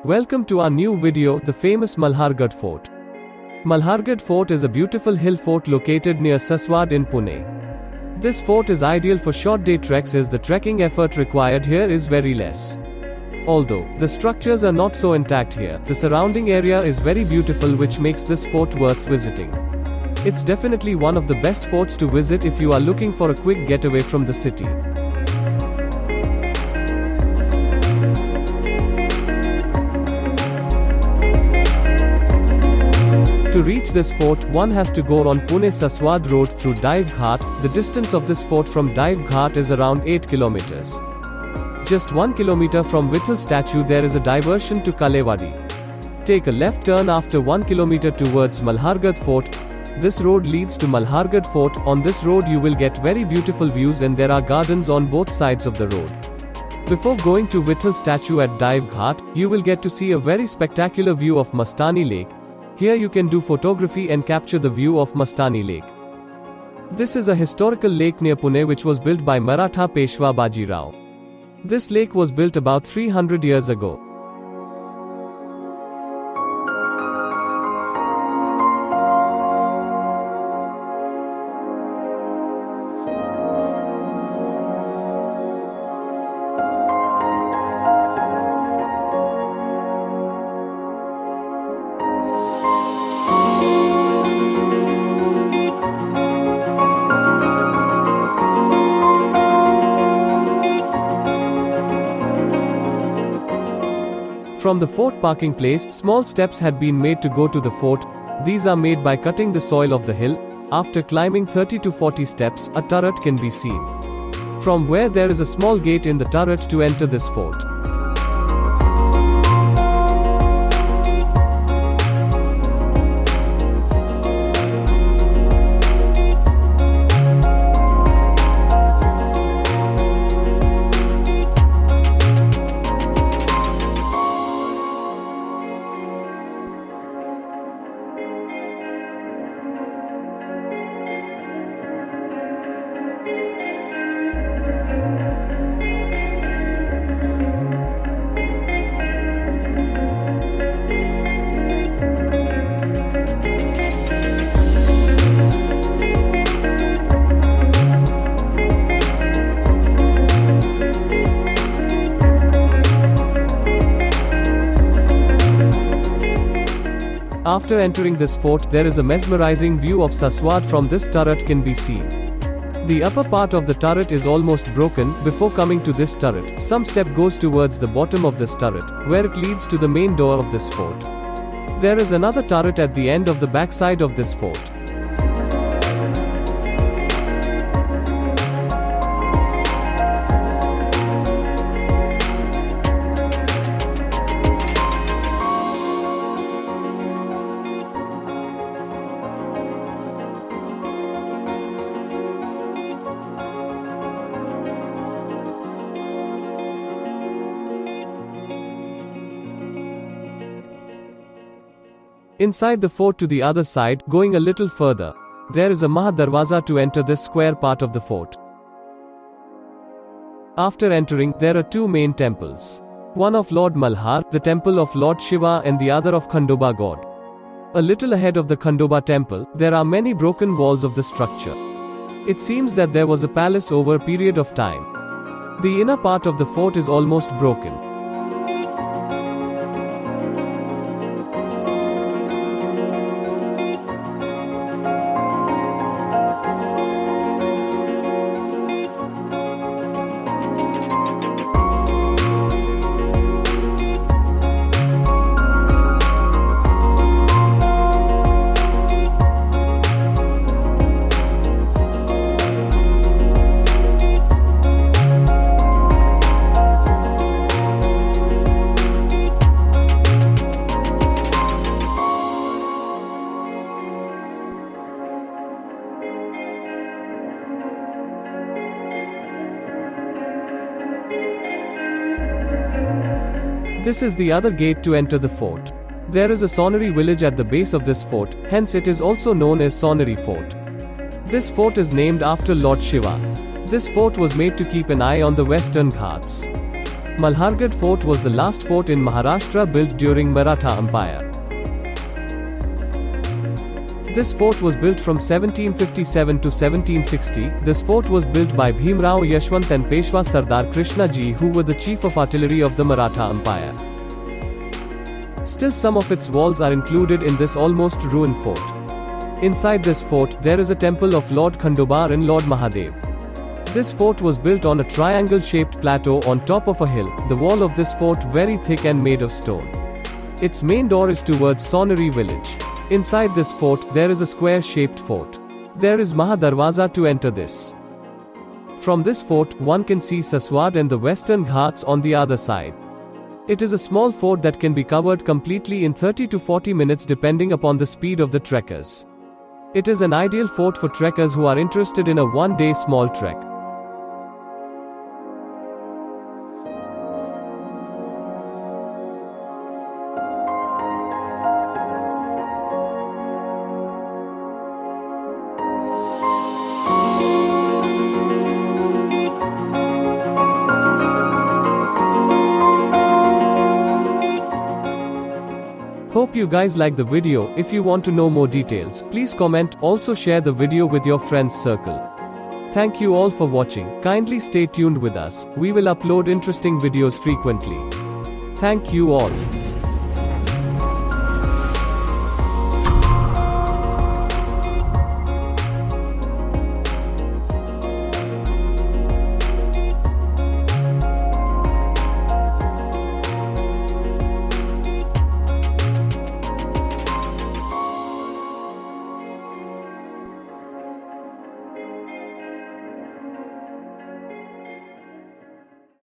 Welcome to our new video, the famous Malhargad Fort. Malhargad Fort is a beautiful hill fort located near Saswad in Pune. This fort is ideal for short day treks as the trekking effort required here is very less. Although the structures are not so intact here, the surrounding area is very beautiful, which makes this fort worth visiting. It's definitely one of the best forts to visit if you are looking for a quick getaway from the city. To reach this fort, one has to go on Pune-Saswad road through Dive Ghat. The distance of this fort from Dive Ghat is around 8 kilometers. Just 1 kilometer from Vittal statue there is a diversion to Kalewadi. Take a left turn after 1 kilometer towards Malhargad Fort. This road leads to Malhargad Fort. On this road you will get very beautiful views and there are gardens on both sides of the road. Before going to Vittal statue at Dive Ghat, you will get to see a very spectacular view of MASTANI lake. Here you can do photography and capture the view of MASTANI lake. This is a historical lake near Pune which was built by Maratha Peshwa Baji Rao. This lake was built about 300 years ago. From the fort parking place, small steps had been made to go to the fort. These are made by cutting the soil of the hill. After climbing 30 to 40 steps, a turret can be seen. From where there is a small gate in the turret to enter this fort. After entering this fort, there is a mesmerizing view of Saswad from this turret can be seen. The upper part of the turret is almost broken. Before coming to this turret, some step goes towards the bottom of this turret, where it leads to the main door of this fort. There is another turret at the end of the backside of this fort. Inside the fort to the other side, going a little further, there is a Maha Darwaza to enter this square part of the fort. After entering, there are two main temples. One of Lord Malhar, the temple of Lord Shiva, and the other of Khandoba god. A little ahead of the Khandoba temple, there are many broken walls of the structure. It seems that there was a palace over a period of time. The inner part of the fort is almost broken. This is the other gate to enter the fort. There is a Sonari village at the base of this fort, hence it is also known as Sonari Fort. This fort is named after Lord Shiva. This fort was made to keep an eye on the Western Ghats. Malhargad Fort was the last fort in Maharashtra built during Maratha Empire. This fort was built from 1757 to 1760. This fort was built by Bhimrao Yashwant and Peshwa Sardar Krishna Ji, who were the chief of artillery of the Maratha Empire. Still, some of its walls are included in this almost ruined fort. Inside this fort, there is a temple of Lord Khandobar and Lord Mahadev. This fort was built on a triangle-shaped plateau on top of a hill. The wall of this fort very thick and made of stone. Its main door is towards Soneri village. Inside this fort, there is a square-shaped fort. There is Mahadarwaza to enter this. From this fort, one can see Saswad and the Western Ghats on the other side. It is a small fort that can be covered completely in 30 to 40 minutes depending upon the speed of the trekkers. It is an ideal fort for trekkers who are interested in a one-day small trek. Hope you guys like the video. If you want to know more details, please comment. Also share the video with your friends circle. Thank you all for watching. Kindly stay tuned with us. We will upload interesting videos frequently. Thank you all.